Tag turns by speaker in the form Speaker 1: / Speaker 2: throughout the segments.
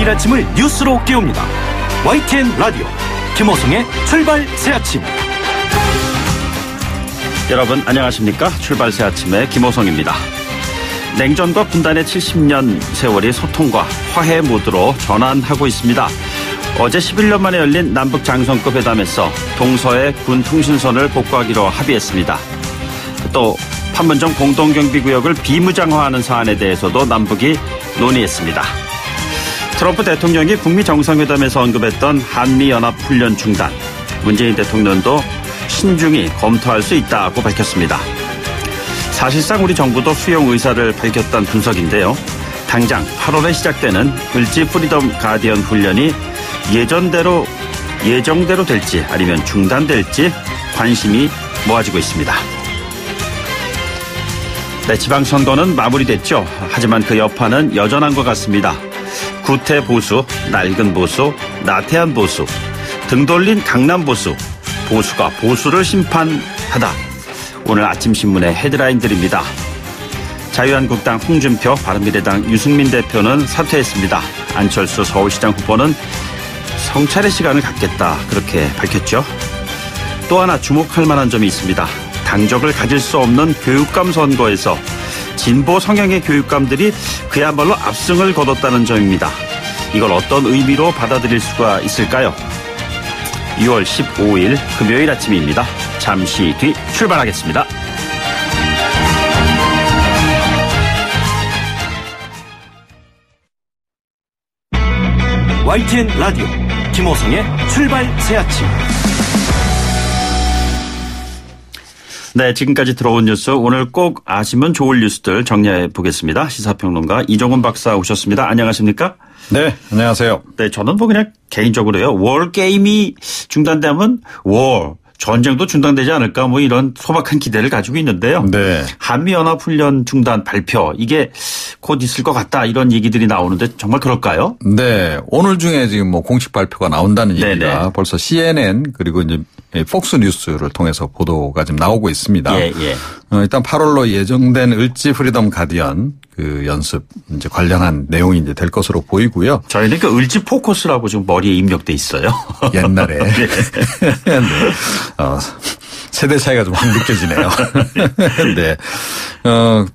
Speaker 1: 매일 아침을 뉴스로 깨웁니다. YTN 라디오 김호성의 출발 새아침.
Speaker 2: 여러분 안녕하십니까? 출발 새아침의 김호성입니다. 냉전과 분단의 70년 세월이 소통과 화해 모드로 전환하고 있습니다. 어제 11년 만에 열린 남북 장성급 회담에서 동서의 군 통신선을 복구하기로 합의했습니다. 또 판문점 공동경비구역을 비무장화하는 사안에 대해서도 남북이 논의했습니다. 트럼프 대통령이 북미 정상회담에서 언급했던 한미연합훈련 중단, 문재인 대통령도 신중히 검토할 수 있다고 밝혔습니다. 사실상 우리 정부도 수용 의사를 밝혔다는 분석인데요. 당장 8월에 시작되는 을지 프리덤 가디언 훈련이 예정대로 될지 아니면 중단될지 관심이 모아지고 있습니다. 네, 지방선거는 마무리됐죠. 하지만 그 여파는 여전한 것 같습니다. 구태 보수, 낡은 보수, 나태한 보수, 등 돌린 강남 보수, 보수가 보수를 심판하다. 오늘 아침 신문의 헤드라인들입니다. 자유한국당 홍준표, 바른미래당 유승민 대표는 사퇴했습니다. 안철수 서울시장 후보는 성찰의 시간을 갖겠다, 그렇게 밝혔죠. 또 하나 주목할 만한 점이 있습니다. 당적을 가질 수 없는 교육감 선거에서 진보 성향의 교육감들이 그야말로 압승을 거뒀다는 점입니다. 이걸 어떤 의미로 받아들일 수가 있을까요? 6월 15일 금요일 아침입니다. 잠시 뒤 출발하겠습니다.
Speaker 1: YTN 라디오 김호성의 출발 새아침.
Speaker 2: 네, 지금까지 들어온 뉴스, 오늘 꼭 아시면 좋을 뉴스들 정리해 보겠습니다. 시사평론가 이종훈 박사 오셨습니다. 안녕하십니까?
Speaker 3: 네, 안녕하세요.
Speaker 2: 네, 저는 그냥 개인적으로요. 월 게임이 중단되면 전쟁도 중단되지 않을까 이런 소박한 기대를 가지고 있는데요.
Speaker 3: 네.
Speaker 2: 한미연합훈련 중단 발표, 이게 곧 있을 것 같다, 이런 얘기들이 나오는데 정말 그럴까요?
Speaker 3: 네, 오늘 중에 지금 공식 발표가 나온다는 얘기가
Speaker 2: 네네.
Speaker 3: 벌써 CNN 그리고 이제 폭스 뉴스를 통해서 보도가 지금 나오고 있습니다.
Speaker 2: 예.
Speaker 3: 일단 8월로 예정된 을지 프리덤 가디언 그 연습 이제 관련한 내용이 이제 될 것으로 보이고요.
Speaker 2: 저희는 그 을지 포커스라고 지금 머리에 입력돼 있어요.
Speaker 3: 옛날에. 네. 세대 차이가 좀 확 느껴지네요. 네.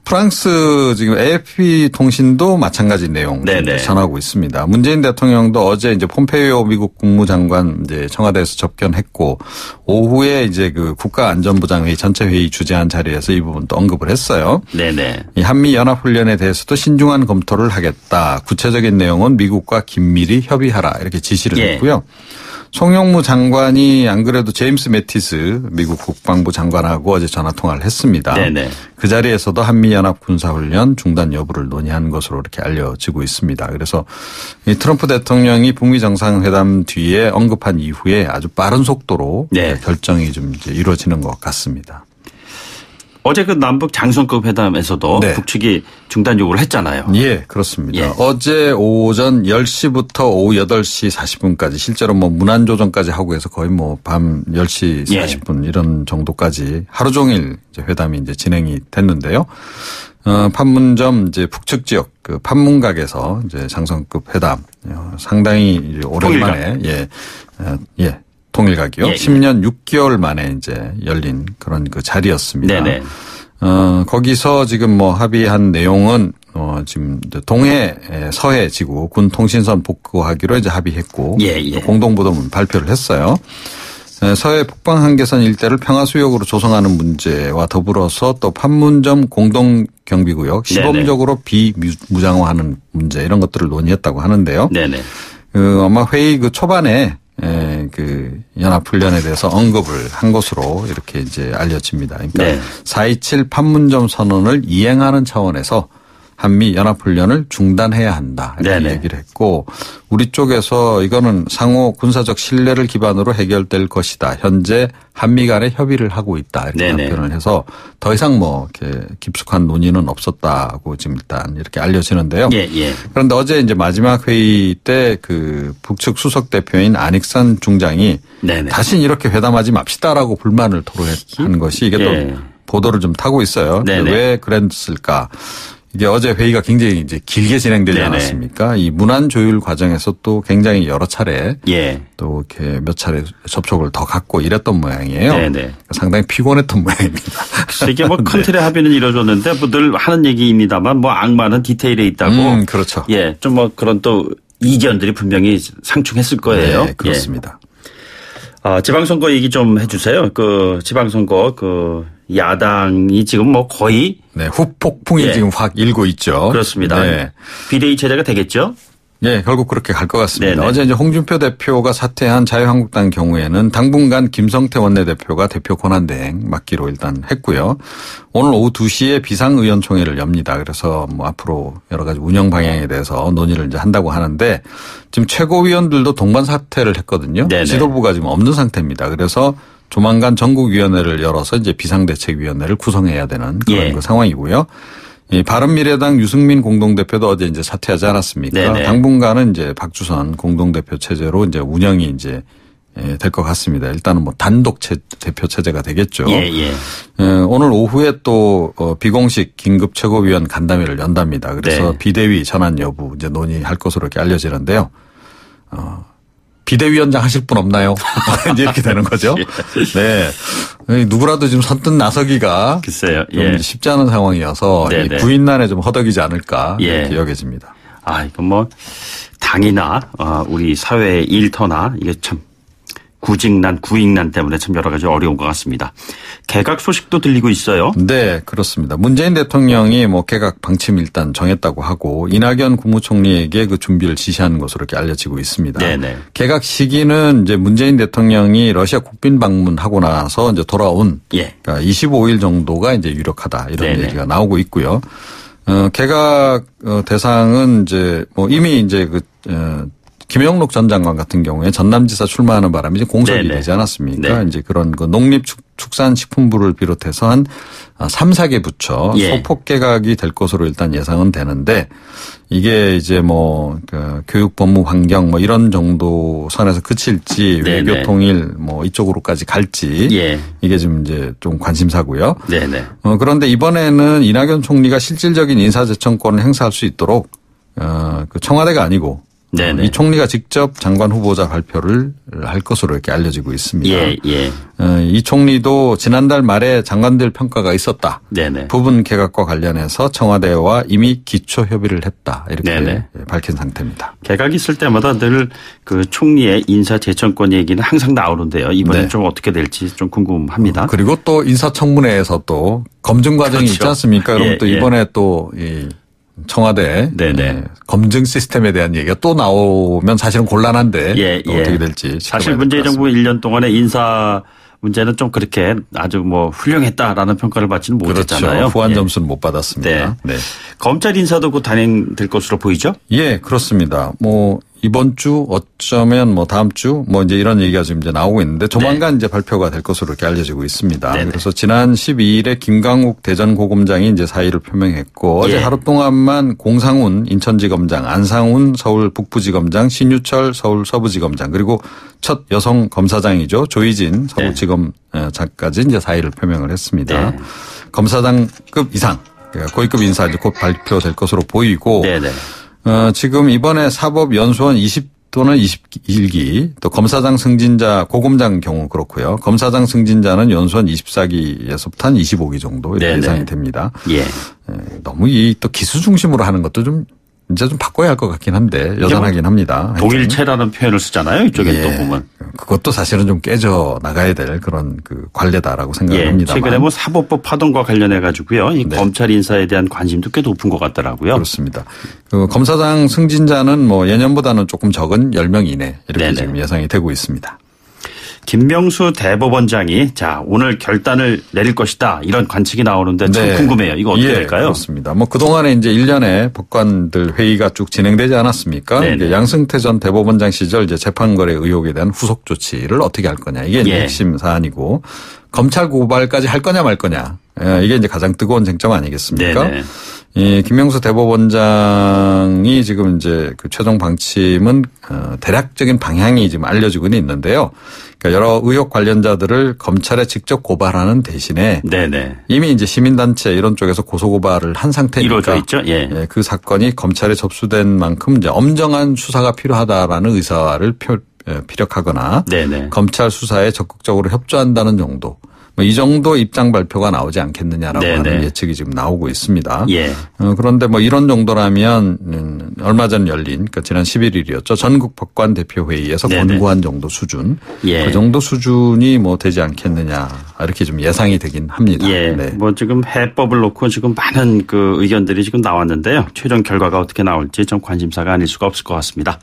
Speaker 3: 프랑스 지금 AFP 통신도 마찬가지 내용 전하고 있습니다. 문재인 대통령도 어제 이제 폼페이오 미국 국무장관 이제 청와대에서 접견했고 오후에 이제 그 국가안전보장회의 전체 회의 주재한 자리에서 이 부분도 언급을 했어요.
Speaker 2: 네네.
Speaker 3: 이 한미 연합훈련에 대해서도 신중한 검토를 하겠다. 구체적인 내용은 미국과 긴밀히 협의하라, 이렇게 지시를 했고요. 송영무 장관이 안 그래도 제임스 매티스 미국 국방부 장관하고 어제 전화통화를 했습니다.
Speaker 2: 네네.
Speaker 3: 그 자리에서도 한미연합 군사훈련 중단 여부를 논의한 것으로 이렇게 알려지고 있습니다. 그래서 이 트럼프 대통령이 북미 정상회담 뒤에 언급한 이후에 아주 빠른 속도로 결정이 좀 이제 이루어지는 것 같습니다.
Speaker 2: 어제 그 남북 장성급 회담에서도 북측이 중단 요구를 했잖아요.
Speaker 3: 예, 그렇습니다. 어제 오전 10시부터 오후 8시 40분까지 실제로 문안조정까지 하고 해서 거의 밤 10시 40분 이런 정도까지 하루 종일 이제 회담이 이제 진행이 됐는데요. 판문점 이제 북측 지역 그 판문각에서 이제 장성급 회담 상당히 이제 오랜만에 통일각이요. 10년 6개월 만에 이제 열린 그런 그 자리였습니다.
Speaker 2: 네네.
Speaker 3: 거기서 지금 합의한 내용은 지금 동해 서해 지구 군 통신선 복구하기로 이제 합의했고 공동보도문 발표를 했어요. 서해 북방 한계선 일대를 평화수역으로 조성하는 문제와 더불어서 또 판문점 공동경비구역 시범적으로 비무장화하는 문제, 이런 것들을 논의했다고 하는데요.
Speaker 2: 네네.
Speaker 3: 아마 회의 그 초반에 그 연합훈련에 대해서 언급을 한 것으로 이렇게 이제 알려집니다. 그러니까 4.27 판문점 선언을 이행하는 차원에서 한미 연합훈련을 중단해야 한다, 이렇게 얘기를 했고, 우리 쪽에서 이거는 상호 군사적 신뢰를 기반으로 해결될 것이다. 현재 한미 간에 협의를 하고 있다, 이렇게 답변을 해서 더 이상 이렇게 깊숙한 논의는 없었다고 지금 일단 이렇게 알려지는데요. 그런데 어제 이제 마지막 회의 때 그 북측 수석 대표인 안익산 중장이 다신 이렇게 회담하지 맙시다라고 불만을 토로한 것이 이게 또 보도를 좀 타고 있어요. 왜 그랬을까? 이게 어제 회의가 굉장히 이제 길게 진행되지
Speaker 2: 네네.
Speaker 3: 않았습니까? 이 문안 조율 과정에서 또 굉장히 여러 차례
Speaker 2: 예.
Speaker 3: 또 이렇게 몇 차례 접촉을 더 갖고 이랬던 모양이에요.
Speaker 2: 네네.
Speaker 3: 상당히 피곤했던 모양입니다.
Speaker 2: 이게 뭐 큰 틀의 합의는 이루어졌는데 뭐 늘 하는 얘기입니다만 뭐 악마는 디테일에 있다고.
Speaker 3: 그렇죠.
Speaker 2: 예. 좀 뭐 그런 또 이견들이 분명히 상충했을 거예요.
Speaker 3: 네, 그렇습니다.
Speaker 2: 예. 지방선거 얘기 좀 해주세요. 그 지방선거 그 야당이 지금 뭐 거의
Speaker 3: 네, 후폭풍이
Speaker 2: 예.
Speaker 3: 지금 확 일고 있죠.
Speaker 2: 그렇습니다.
Speaker 3: 네.
Speaker 2: 비대위 체제가 되겠죠?
Speaker 3: 네, 결국 그렇게 갈 것 같습니다.
Speaker 2: 네네.
Speaker 3: 어제 이제 홍준표 대표가 사퇴한 자유한국당 경우에는 당분간 김성태 원내대표가 대표 권한대행 맡기로 일단 했고요. 오늘 오후 2시에 비상의원총회를 엽니다. 그래서 뭐 앞으로 여러 가지 운영 방향에 대해서 논의를 이제 한다고 하는데 지금 최고위원들도 동반 사퇴를 했거든요.
Speaker 2: 네네.
Speaker 3: 지도부가 지금 없는 상태입니다. 그래서 조만간 전국위원회를 열어서 이제 비상대책위원회를 구성해야 되는 그런
Speaker 2: 예.
Speaker 3: 그 상황이고요. 이 바른미래당 유승민 공동대표도 어제 이제 사퇴하지 않았습니까?
Speaker 2: 네네.
Speaker 3: 당분간은 이제 박주선 공동대표 체제로 이제 운영이 이제 될 것 같습니다. 일단은 뭐 단독 대표 체제가 되겠죠.
Speaker 2: 예, 예.
Speaker 3: 오늘 오후에 또 비공식 긴급 최고위원 간담회를 연답니다. 그래서
Speaker 2: 네. 비대위
Speaker 3: 전환 여부 이제 논의할 것으로 이렇게 알려지는데요. 비대위원장 하실 분 없나요? 이제 이렇게 되는 거죠. 네. 누구라도 지금 선뜻 나서기가
Speaker 2: 글쎄요.
Speaker 3: 좀
Speaker 2: 예.
Speaker 3: 쉽지 않은 상황이어서 이
Speaker 2: 네네.
Speaker 3: 구인난에 좀 허덕이지 않을까
Speaker 2: 예.
Speaker 3: 이렇게 여겨집니다.
Speaker 2: 이건 뭐 당이나 우리 사회의 일터나 이게 참 구직난, 구익난 때문에 참 여러 가지 어려운 것 같습니다. 개각 소식도 들리고 있어요.
Speaker 3: 네, 그렇습니다. 문재인 대통령이 뭐 개각 방침 일단 정했다고 하고 이낙연 국무총리에게 그 준비를 지시하는 것으로 이렇게 알려지고 있습니다.
Speaker 2: 네네.
Speaker 3: 개각 시기는 이제 문재인 대통령이 러시아 국빈 방문하고 나서 이제 돌아온
Speaker 2: 예.
Speaker 3: 그러니까 25일 정도가 이제 유력하다 이런
Speaker 2: 네네.
Speaker 3: 얘기가 나오고 있고요. 개각 대상은 이제 뭐 이미 이제 김영록 전 장관 같은 경우에 전남지사 출마하는 바람에 이제 공석이
Speaker 2: 네네.
Speaker 3: 되지 않았습니까?
Speaker 2: 네.
Speaker 3: 이제 그런 그 농림축산식품부를 비롯해서 한 3, 4개 부처
Speaker 2: 예.
Speaker 3: 소폭 개각이 될 것으로 일단 예상은 되는데 이게 이제 뭐 교육, 법무, 환경 뭐 이런 정도 선에서 그칠지
Speaker 2: 네네.
Speaker 3: 외교 통일 뭐 이쪽으로까지 갈지
Speaker 2: 예.
Speaker 3: 이게 지금 이제 좀 관심사고요.
Speaker 2: 네네.
Speaker 3: 그런데 이번에는 이낙연 총리가 실질적인 인사재청권을 행사할 수 있도록 그 청와대가 아니고
Speaker 2: 네네.
Speaker 3: 이 총리가 직접 장관 후보자 발표를 할 것으로 이렇게 알려지고 있습니다.
Speaker 2: 예, 예.
Speaker 3: 이 총리도 지난달 말에 장관들 평가가 있었다.
Speaker 2: 네네.
Speaker 3: 부분 개각과 관련해서 청와대와 이미 기초 협의를 했다. 이렇게
Speaker 2: 네네.
Speaker 3: 밝힌 상태입니다.
Speaker 2: 개각이 있을 때마다 늘 그 총리의 인사 재청권 얘기는 항상 나오는데요. 이번엔
Speaker 3: 네.
Speaker 2: 좀 어떻게 될지 좀 궁금합니다.
Speaker 3: 그리고 또 인사청문회에서 또 검증 과정이
Speaker 2: 그렇죠.
Speaker 3: 있지 않습니까? 그럼
Speaker 2: 예,
Speaker 3: 또
Speaker 2: 예.
Speaker 3: 이번에 또 이 청와대
Speaker 2: 네네.
Speaker 3: 검증 시스템에 대한 얘기가 또 나오면 사실은 곤란한데
Speaker 2: 예,
Speaker 3: 또
Speaker 2: 예.
Speaker 3: 어떻게 될지
Speaker 2: 사실
Speaker 3: 지켜봐야
Speaker 2: 문재인
Speaker 3: 될것
Speaker 2: 정부 1년 동안의 인사 문제는 좀 그렇게 아주 뭐 훌륭했다라는 평가를 받지는 못했잖아요.
Speaker 3: 그렇죠. 후한
Speaker 2: 예.
Speaker 3: 점수는 못 받았습니다. 네.
Speaker 2: 검찰 인사도 곧 단행될 것으로 보이죠?
Speaker 3: 예, 그렇습니다. 뭐 이번 주 어쩌면 뭐 다음 주 뭐 이제 이런 얘기가 지금 이제 나오고 있는데 조만간 이제 발표가 될 것으로 이렇게 알려지고 있습니다.
Speaker 2: 네네.
Speaker 3: 그래서 지난 12일에 김강욱 대전고검장이 이제 사의를 표명했고 어제
Speaker 2: 예.
Speaker 3: 하루 동안만 공상훈 인천지검장, 안상훈 서울 북부지검장, 신유철 서울 서부지검장 그리고 첫 여성 검사장이죠. 조희진 서울지검장까지 이제 사의를 표명을 했습니다.
Speaker 2: 네.
Speaker 3: 검사장급 이상 그러니까 고위급 인사 이제 곧 발표될 것으로 보이고
Speaker 2: 네네.
Speaker 3: 지금 이번에 사법연수원 20또는 21기 또 검사장 승진자 고검장 경우 그렇고요. 검사장 승진자는 연수원 24기에서부터 한 25기 정도 이렇게
Speaker 2: 네네.
Speaker 3: 예상이 됩니다.
Speaker 2: 예.
Speaker 3: 너무 이 또 기수 중심으로 하는 것도 좀 이제 좀 바꿔야 할 것 같긴 한데 여전하긴 합니다.
Speaker 2: 동일체라는 표현을 쓰잖아요. 이쪽에
Speaker 3: 예.
Speaker 2: 또 보면.
Speaker 3: 그것도 사실은 좀 깨져 나가야 될 그런 그 관례다라고
Speaker 2: 예.
Speaker 3: 생각합니다.
Speaker 2: 최근에 뭐 사법부 파동과 관련해 가지고요. 이
Speaker 3: 네.
Speaker 2: 검찰 인사에 대한 관심도 꽤 높은 것 같더라고요.
Speaker 3: 그렇습니다. 그 검사장 승진자는 뭐 예년보다는 조금 적은 10명 이내 이렇게
Speaker 2: 네네.
Speaker 3: 지금 예상이 되고 있습니다.
Speaker 2: 김명수 대법원장이 자 오늘 결단을 내릴 것이다 이런 관측이 나오는데 참
Speaker 3: 네.
Speaker 2: 궁금해요. 이거 어떻게
Speaker 3: 예,
Speaker 2: 될까요?
Speaker 3: 그렇습니다. 뭐 그동안에 이제 1년에 법관들 회의가 쭉 진행되지 않았습니까?
Speaker 2: 네네.
Speaker 3: 이게 양승태 전 대법원장 시절 이제 재판거래 의혹에 대한 후속 조치를 어떻게 할 거냐. 이게 이제
Speaker 2: 예.
Speaker 3: 핵심 사안이고 검찰 고발까지 할 거냐 말 거냐. 이게 이제 가장 뜨거운 쟁점 아니겠습니까?
Speaker 2: 네네.
Speaker 3: 이 김명수 대법원장이 지금 이제 그 최종 방침은 대략적인 방향이 지금 알려지고는 있는데요. 그러니까 여러 의혹 관련자들을 검찰에 직접 고발하는 대신에
Speaker 2: 네네.
Speaker 3: 이미 이제 시민단체 이런 쪽에서 고소고발을 한 상태니까
Speaker 2: 이루어져 있죠. 예.
Speaker 3: 예, 그 사건이 검찰에 접수된 만큼 이제 엄정한 수사가 필요하다라는 의사를 피력하거나
Speaker 2: 네네.
Speaker 3: 검찰 수사에 적극적으로 협조한다는 정도. 뭐 이 정도 입장 발표가 나오지 않겠느냐라고
Speaker 2: 네네.
Speaker 3: 하는 예측이 지금 나오고 있습니다.
Speaker 2: 예.
Speaker 3: 그런데 뭐 이런 정도라면 얼마 전 열린 그러니까 지난 11일이었죠. 전국 법관 대표회의에서
Speaker 2: 네네.
Speaker 3: 권고한 정도 수준.
Speaker 2: 예.
Speaker 3: 그 정도 수준이 뭐 되지 않겠느냐 이렇게 좀 예상이 되긴 합니다.
Speaker 2: 예.
Speaker 3: 네.
Speaker 2: 뭐 지금 해법을 놓고 지금 많은 그 의견들이 지금 나왔는데요. 최종 결과가 어떻게 나올지 좀 관심사가 아닐 수가 없을 것 같습니다.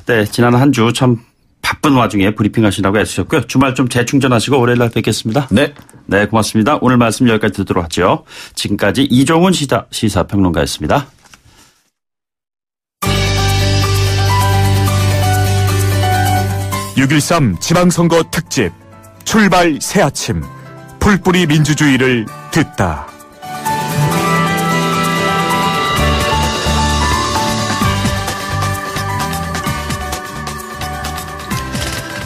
Speaker 2: 네. 지난 한 주 참 바쁜 와중에 브리핑 하시라고 애쓰셨고요. 주말 좀 재충전하시고 월요일 날 뵙겠습니다.
Speaker 3: 네.
Speaker 2: 네, 고맙습니다. 오늘 말씀 여기까지 듣도록 하죠. 지금까지 이종훈 시사평론가였습니다.
Speaker 4: 6.13 지방선거 특집 출발 새아침 풀뿌리 민주주의를 듣다.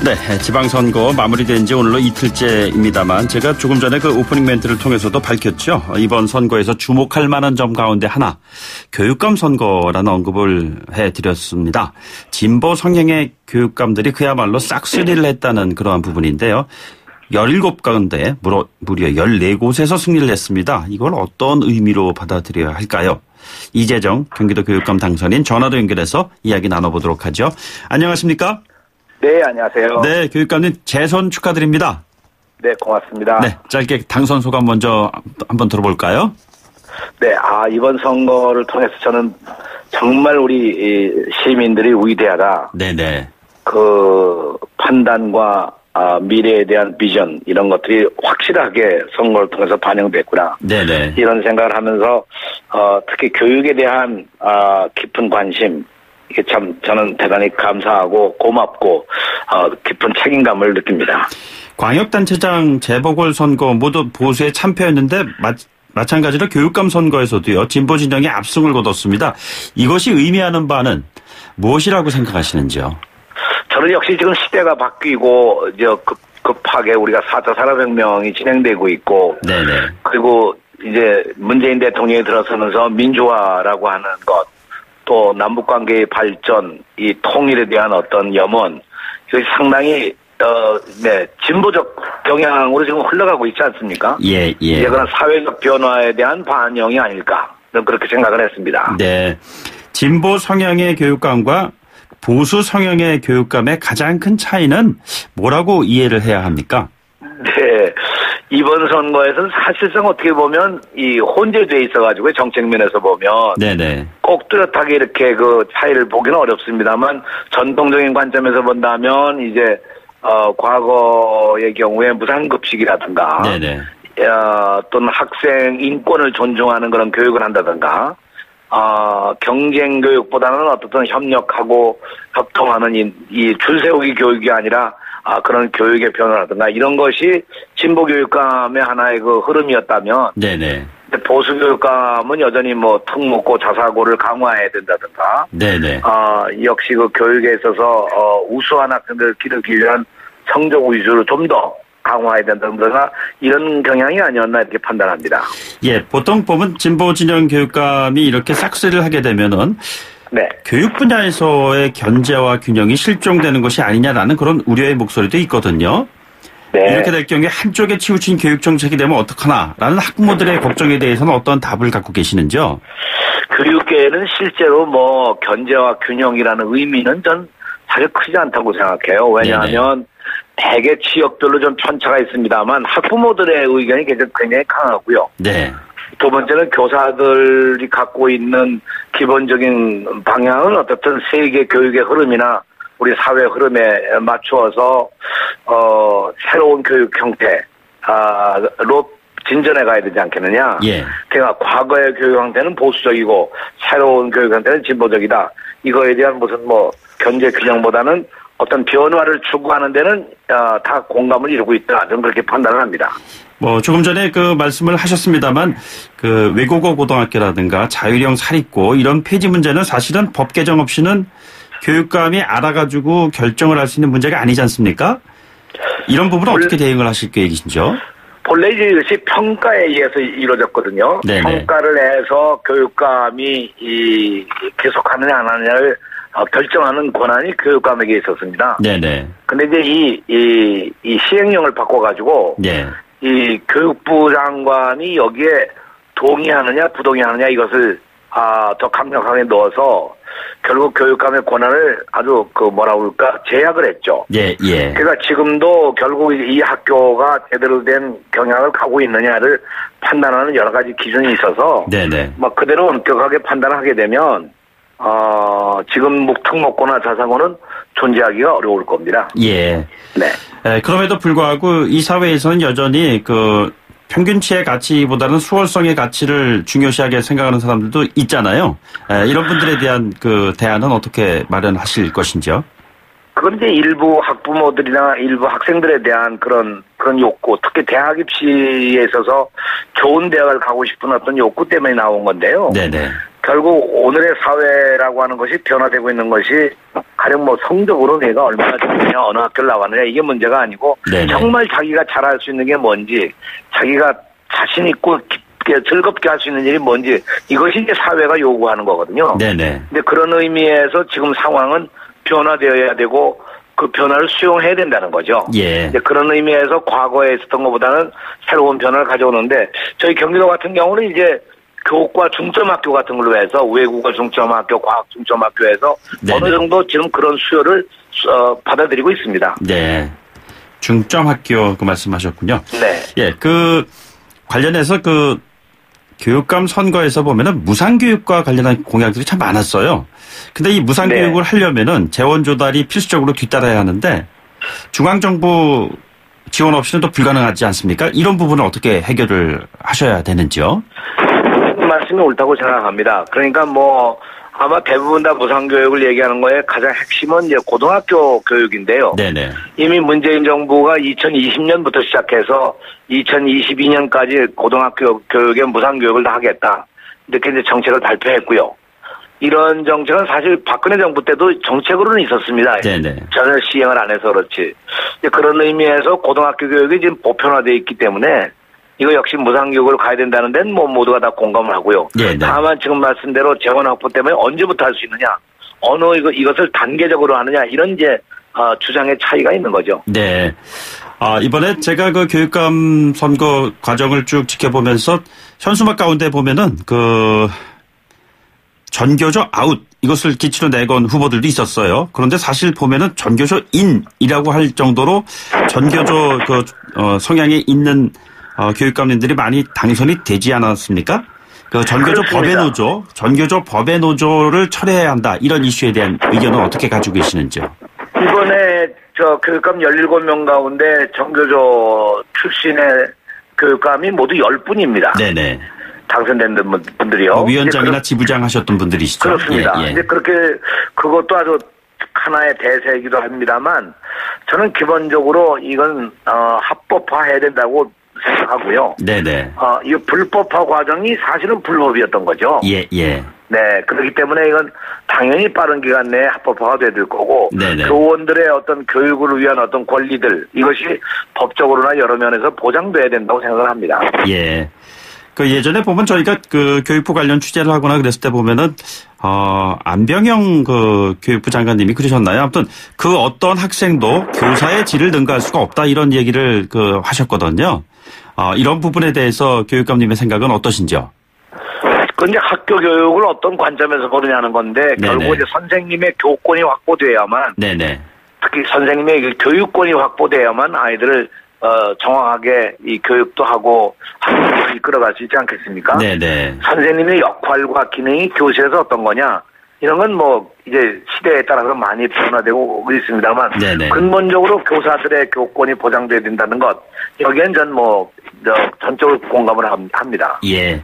Speaker 2: 네, 지방선거 마무리된 지 오늘로 이틀째입니다만 제가 조금 전에 그 오프닝 멘트를 통해서도 밝혔죠. 이번 선거에서 주목할 만한 점 가운데 하나, 교육감 선거라는 언급을 해드렸습니다. 진보 성향의 교육감들이 그야말로 싹쓸이를 했다는 그러한 부분인데요. 17 가운데 무려 14곳에서 승리를 했습니다. 이걸 어떤 의미로 받아들여야 할까요? 이재정 경기도 교육감 당선인 전화로 연결해서 이야기 나눠보도록 하죠. 안녕하십니까?
Speaker 5: 네, 안녕하세요.
Speaker 2: 네, 교육감님 재선 축하드립니다.
Speaker 5: 네, 고맙습니다.
Speaker 2: 네, 짧게 당선 소감 먼저 한번 들어볼까요?
Speaker 5: 네, 이번 선거를 통해서 저는 정말 우리 시민들이 위대하다.
Speaker 2: 네네.
Speaker 5: 그 판단과 미래에 대한 비전 이런 것들이 확실하게 선거를 통해서 반영됐구나.
Speaker 2: 네네.
Speaker 5: 이런 생각을 하면서 특히 교육에 대한 깊은 관심 이게 참 저는 대단히 감사하고 고맙고 깊은 책임감을 느낍니다.
Speaker 2: 광역단체장 재보궐선거 모두 보수에 참패였는데 마찬가지로 교육감 선거에서도요. 진보 진영이 압승을 거뒀습니다. 이것이 의미하는 바는 무엇이라고 생각하시는지요?
Speaker 5: 저는 역시 지금 시대가 바뀌고 이제 급하게 우리가 4차 산업혁명이 진행되고 있고
Speaker 2: 네네.
Speaker 5: 그리고 이제 문재인 대통령이 들어서면서 민주화라고 하는 것 또 남북관계의 발전, 이 통일에 대한 어떤 염원, 이것이 상당히 진보적 경향으로 지금 흘러가고 있지 않습니까?
Speaker 2: 예.
Speaker 5: 이제 그런 사회적 변화에 대한 반영이 아닐까, 저는 그렇게 생각을 했습니다.
Speaker 2: 네, 진보 성향의 교육감과 보수 성향의 교육감의 가장 큰 차이는 뭐라고 이해를 해야 합니까?
Speaker 5: 네. 이번 선거에서는 사실상 어떻게 보면 이 혼재돼 있어가지고 정책면에서 보면
Speaker 2: 네네.
Speaker 5: 꼭 뚜렷하게 이렇게 그 차이를 보기는 어렵습니다만 전통적인 관점에서 본다면 이제 과거의 경우에 무상급식이라든가
Speaker 2: 네네.
Speaker 5: 또는 학생 인권을 존중하는 그런 교육을 한다든가 경쟁 교육보다는 어떻든 협력하고 협동하는 이 줄세우기 교육이 아니라 그런 교육의 변화라든가 이런 것이 진보 교육감의 하나의 그 흐름이었다면,
Speaker 2: 네네.
Speaker 5: 보수 교육감은 여전히 뭐 특목고 자사고를 강화해야 된다든가,
Speaker 2: 네네.
Speaker 5: 역시 그 교육에 있어서 우수한 학생들을 기르기 위한 성적 위주로 좀 더 강화해야 된다든가 이런 경향이 아니었나 이렇게 판단합니다.
Speaker 2: 예, 보통 보면 진보 진영 교육감이 이렇게 싹쓸이를 하게 되면은.
Speaker 5: 네.
Speaker 2: 교육 분야에서의 견제와 균형이 실종되는 것이 아니냐라는 그런 우려의 목소리도 있거든요. 네. 이렇게 될 경우에 한쪽에 치우친 교육 정책이 되면 어떡하나라는 학부모들의 걱정에 대해서는 어떤 답을 갖고 계시는지요?
Speaker 5: 교육계에는 실제로 뭐 견제와 균형이라는 의미는 전 사실 크지 않다고 생각해요. 왜냐하면 대개 지역별로 좀 편차가 있습니다만 학부모들의 의견이 굉장히 강하고요.
Speaker 2: 네.
Speaker 5: 두 번째는 교사들이 갖고 있는 기본적인 방향은 어떻든 세계 교육의 흐름이나 우리 사회 흐름에 맞추어서 새로운 교육 형태로 진전해 가야 되지 않겠느냐.
Speaker 2: 예.
Speaker 5: 그러니까 과거의 교육 형태는 보수적이고 새로운 교육 형태는 진보적이다. 이거에 대한 무슨 뭐 견제 균형보다는 어떤 변화를 추구하는 데는 다 공감을 이루고 있다. 저는 그렇게 판단을 합니다.
Speaker 2: 뭐 조금 전에 그 말씀을 하셨습니다만 그 외국어 고등학교라든가 자율형 사립고 이런 폐지 문제는 사실은 법 개정 없이는 교육감이 알아가지고 결정을 할 수 있는 문제가 아니지 않습니까? 이런 부분은 어떻게 대응을 하실 계획이신지요?
Speaker 5: 본래 이것이 평가에 의해서 이루어졌거든요.
Speaker 2: 네네.
Speaker 5: 평가를 해서 교육감이 계속하느냐 안 하느냐를 결정하는 권한이 교육감에게 있었습니다.
Speaker 2: 네네.
Speaker 5: 근데 이제 이 시행령을 바꿔가지고
Speaker 2: 네.
Speaker 5: 이 교육부 장관이 여기에 동의하느냐 부동의하느냐 이것을 더 강력하게 넣어서 결국 교육감의 권한을 아주 제약을 했죠.
Speaker 2: 예, 예.
Speaker 5: 그러니까 지금도 결국 이 학교가 제대로 된 경향을 가고 있느냐를 판단하는 여러 가지 기준이 있어서
Speaker 2: 네네.
Speaker 5: 뭐 그대로 엄격하게 판단하게 되면 지금 특목고나 자사고는 존재하기가 어려울 겁니다.
Speaker 2: 예.
Speaker 5: 네.
Speaker 2: 그럼에도 불구하고 이 사회에서는 여전히 그 평균치의 가치보다는 수월성의 가치를 중요시하게 생각하는 사람들도 있잖아요. 이런 분들에 대한 그 대안은 어떻게 마련하실 것인지요?
Speaker 5: 그건 이제 일부 학부모들이나 일부 학생들에 대한 그런 욕구, 특히 대학 입시에 있어서 좋은 대학을 가고 싶은 어떤 욕구 때문에 나온 건데요.
Speaker 2: 네네.
Speaker 5: 결국 오늘의 사회라고 하는 것이 변화되고 있는 것이 가령 뭐 성적으로 내가 얼마나 좋느냐, 어느 학교를 나왔느냐 이게 문제가 아니고
Speaker 2: 네네.
Speaker 5: 정말 자기가 잘할 수 있는 게 뭔지, 자기가 자신 있고 깊게 즐겁게 할 수 있는 일이 뭔지 이것이 이제 사회가 요구하는 거거든요.
Speaker 2: 네네.
Speaker 5: 근데 그런 의미에서 지금 상황은 변화되어야 되고 그 변화를 수용해야 된다는 거죠.
Speaker 2: 예.
Speaker 5: 이제 그런 의미에서 과거에 있었던 것보다는 새로운 변화를 가져오는데 저희 경기도 같은 경우는 이제 교과 중점학교 같은 걸로 해서 외국어 중점학교, 과학 중점학교에서
Speaker 2: 네네.
Speaker 5: 어느 정도 지금 그런 수요를 받아들이고 있습니다.
Speaker 2: 네. 중점학교 그 말씀하셨군요.
Speaker 5: 네.
Speaker 2: 예, 그 관련해서 그 교육감 선거에서 보면은 무상교육과 관련한 공약들이 참 많았어요. 근데 이 무상교육을
Speaker 5: 네.
Speaker 2: 하려면은 재원 조달이 필수적으로 뒤따라야 하는데 중앙정부 지원 없이는 또 불가능하지 않습니까? 이런 부분을 어떻게 해결을 하셔야 되는지요?
Speaker 5: 말씀이 옳다고 생각합니다. 그러니까 뭐 아마 대부분 다 무상교육을 얘기하는 거에 가장 핵심은 이제 고등학교 교육인데요.
Speaker 2: 네네.
Speaker 5: 이미 문재인 정부가 2020년부터 시작해서 2022년까지 고등학교 교육에 무상교육을 다 하겠다. 이렇게 이제 정책을 발표했고요. 이런 정책은 사실 박근혜 정부 때도 정책으로는 있었습니다.
Speaker 2: 네네.
Speaker 5: 전혀 시행을 안 해서 그렇지. 그런 의미에서 고등학교 교육이 지금 보편화되어 있기 때문에 이거 역시 무상교육으로 가야 된다는 데는 뭐 모두가 다 공감을 하고요.
Speaker 2: 네네.
Speaker 5: 다만 지금 말씀대로 재원 확보 때문에 언제부터 할 수 있느냐, 이것을 단계적으로 하느냐 이런 이제 주장의 차이가 있는 거죠.
Speaker 2: 네. 이번에 제가 그 교육감 선거 과정을 쭉 지켜보면서 현수막 가운데 보면은 그 전교조 아웃 이것을 기치로 내건 후보들도 있었어요. 그런데 사실 보면은 전교조 인이라고 할 정도로 전교조 성향이 있는 교육감님들이 많이 당선이 되지 않았습니까? 그 전교조 법의 노조를 철회해야 한다. 이런 이슈에 대한 의견은 어떻게 가지고 계시는지요?
Speaker 5: 이번에 교육감 17명 가운데 전교조 출신의 교육감이 모두 10분입니다.
Speaker 2: 네네.
Speaker 5: 당선된 분들이요.
Speaker 2: 위원장이나 지부장 하셨던 분들이시죠?
Speaker 5: 그렇습니다.
Speaker 2: 예, 예.
Speaker 5: 이제 그것도 아주 하나의 대세이기도 합니다만 저는 기본적으로 이건 합법화해야 된다고 생각하고요.
Speaker 2: 네네.
Speaker 5: 이 불법화 과정이 사실은 불법이었던 거죠.
Speaker 2: 예, 예.
Speaker 5: 네, 그렇기 때문에 이건 당연히 빠른 기간 내에 합법화가 돼야 될 거고,
Speaker 2: 네네.
Speaker 5: 교원들의 어떤 교육을 위한 어떤 권리들, 이것이 법적으로나 여러 면에서 보장돼야 된다고 생각을 합니다.
Speaker 2: 예. 그 예전에 보면 저희가 그 교육부 관련 취재를 하거나 그랬을 때 보면은 안병영 그 교육부 장관님이 그러셨나요? 아무튼 그 어떤 학생도 교사의 질을 능가할 수가 없다 이런 얘기를 하셨거든요. 이런 부분에 대해서 교육감님의 생각은 어떠신지요?
Speaker 5: 근데 학교 교육을 어떤 관점에서 보느냐는 건데
Speaker 2: 네네.
Speaker 5: 결국 이제 선생님의 교권이 확보돼야만,
Speaker 2: 네네.
Speaker 5: 특히 선생님의 교육권이 확보돼야만 아이들을 정확하게 이 교육도 하고 학교를 이끌어갈 수 있지 않겠습니까?
Speaker 2: 네네.
Speaker 5: 선생님의 역할과 기능이 교실에서 어떤 거냐, 이런 건 뭐 이제 시대에 따라서 많이 변화되고 있습니다만,
Speaker 2: 네네.
Speaker 5: 근본적으로 교사들의 교권이 보장돼야 된다는 것, 여기엔 전 전적으로 공감을 합니다.
Speaker 2: 예.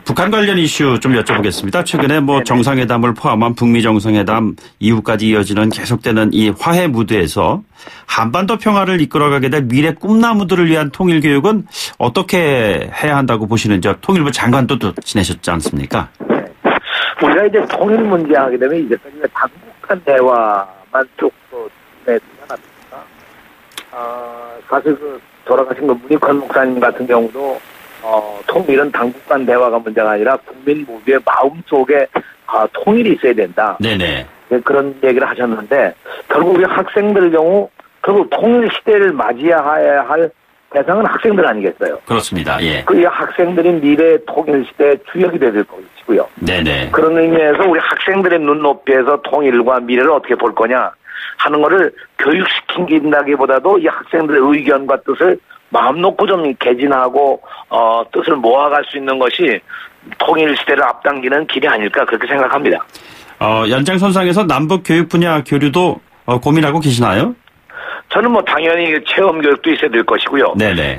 Speaker 2: 북한 관련 이슈 좀 여쭤보겠습니다. 최근에 뭐 정상회담을 포함한 북미 정상회담 이후까지 이어지는 계속되는 이 화해 무드에서 한반도 평화를 이끌어가게 될 미래 꿈나무들을 위한 통일 교육은 어떻게 해야 한다고 보시는지 통일부 장관도 지내셨지 않습니까?
Speaker 5: 네. 우리가 이제 통일 문제 하게 되면 이제까지 단국한 대화만 쭉 내지 않았습니까? 사실 돌아가신 문익환 목사님 같은 경우도 통일은 당국 간 대화가 문제가 아니라 국민 모두의 마음속에 통일이 있어야 된다.
Speaker 2: 네네.
Speaker 5: 그런 얘기를 하셨는데 결국 우리 학생들 경우 결국 통일 시대를 맞이해야 할 대상은 학생들 아니겠어요?
Speaker 2: 그렇습니다. 예.
Speaker 5: 그 학생들이 미래 통일 시대의 주역이 될 것이고요.
Speaker 2: 네네.
Speaker 5: 그런 의미에서 우리 학생들의 눈높이에서 통일과 미래를 어떻게 볼 거냐 하는 거를 교육시킨다기보다도 이 학생들의 의견과 뜻을 마음 놓고 좀 개진하고 뜻을 모아갈 수 있는 것이 통일 시대를 앞당기는 길이 아닐까 그렇게 생각합니다.
Speaker 2: 연장선상에서 남북 교육 분야 교류도 고민하고 계시나요?
Speaker 5: 저는 당연히 체험 교육도 있어야 될 것이고요.
Speaker 2: 네네.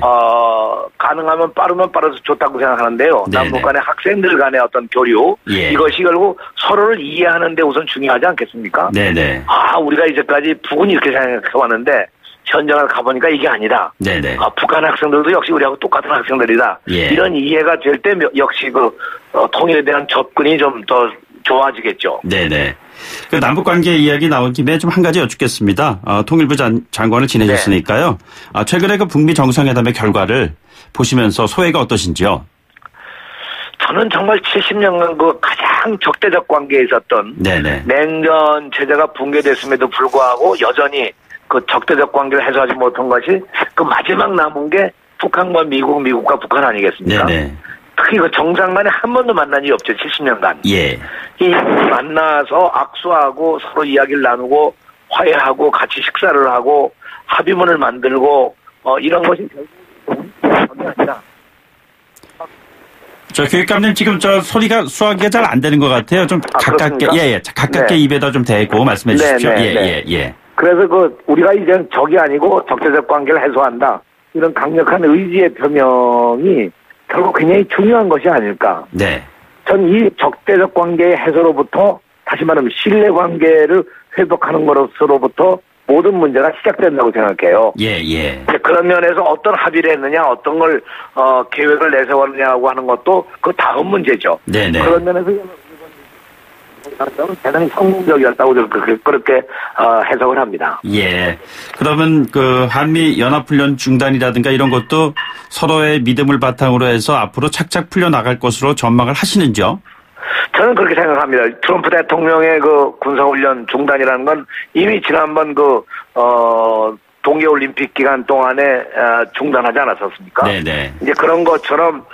Speaker 5: 가능하면 빠르면 빠르서 좋다고 생각하는데요.
Speaker 2: 네네.
Speaker 5: 남북 간의 학생들 간의 어떤 교류
Speaker 2: 예. 이것이
Speaker 5: 결국 서로를 이해하는 데 우선 중요하지 않겠습니까?
Speaker 2: 네네.
Speaker 5: 우리가 이제까지 북은 이렇게 생각해왔는데 현장을 가보니까 이게 아니다.
Speaker 2: 네네.
Speaker 5: 북한 학생들도 역시 우리하고 똑같은 학생들이다.
Speaker 2: 예.
Speaker 5: 이런 이해가 될 때 역시 통일에 대한 접근이 좀 더 좋아지겠죠.
Speaker 2: 네네. 그 남북관계 이야기 나온 김에 좀 한 가지 여쭙겠습니다. 통일부 장관을 지내셨으니까요. 네. 최근에 그 북미 정상회담의 결과를 보시면서 소회가 어떠신지요?
Speaker 5: 저는 정말 70년간 가장 적대적 관계에 있었던
Speaker 2: 네네.
Speaker 5: 냉전 체제가 붕괴됐음에도 불구하고 여전히 적대적 관계를 해소하지 못한 것이 마지막 남은 게 북한과 미국과 북한 아니겠습니까?
Speaker 2: 네네.
Speaker 5: 특히 정상 간에 한 번도 만난 일이 없죠. 70년간.
Speaker 2: 예.
Speaker 5: 이 만나서 악수하고 서로 이야기를 나누고 화해하고 같이 식사를 하고 합의문을 만들고 이런 것이 결국 전혀 아니라.
Speaker 2: 교육감님 지금 소리가 수화기가 잘 안 되는 것 같아요. 좀 가깝게 가깝게
Speaker 5: 네.
Speaker 2: 입에다 좀 대고 말씀해 주십시오.
Speaker 5: 네.
Speaker 2: 예.
Speaker 5: 그래서 우리가 이제 적이 아니고 적대적 관계를 해소한다. 이런 강력한 의지의 표명이 결국 굉장히 중요한 것이 아닐까.
Speaker 2: 네.
Speaker 5: 전 이 적대적 관계의 해소로부터 다시 말하면 신뢰 관계를 회복하는 것으로부터 모든 문제가 시작된다고 생각해요.
Speaker 2: 예.
Speaker 5: 그런 면에서 어떤 합의를 했느냐, 어떤 걸 계획을 내세웠느냐고 하는 것도 그 다음 문제죠.
Speaker 2: 네네.
Speaker 5: 그런 면에서 대단히 성공적이었다고 그렇게 해석을 합니다.
Speaker 2: 예. 그러면 한미 연합훈련 중단이라든가 이런 것도 서로의 믿음을 바탕으로 해서 앞으로 착착 풀려 나갈 것으로 전망을 하시는지요?
Speaker 5: 저는 그렇게 생각합니다. 트럼프 대통령의 군사훈련 중단이라는 건 이미 지난번 동계올림픽 기간 동안에 중단하지 않았었습니까?
Speaker 2: 네네.
Speaker 5: 이제 그런 것처럼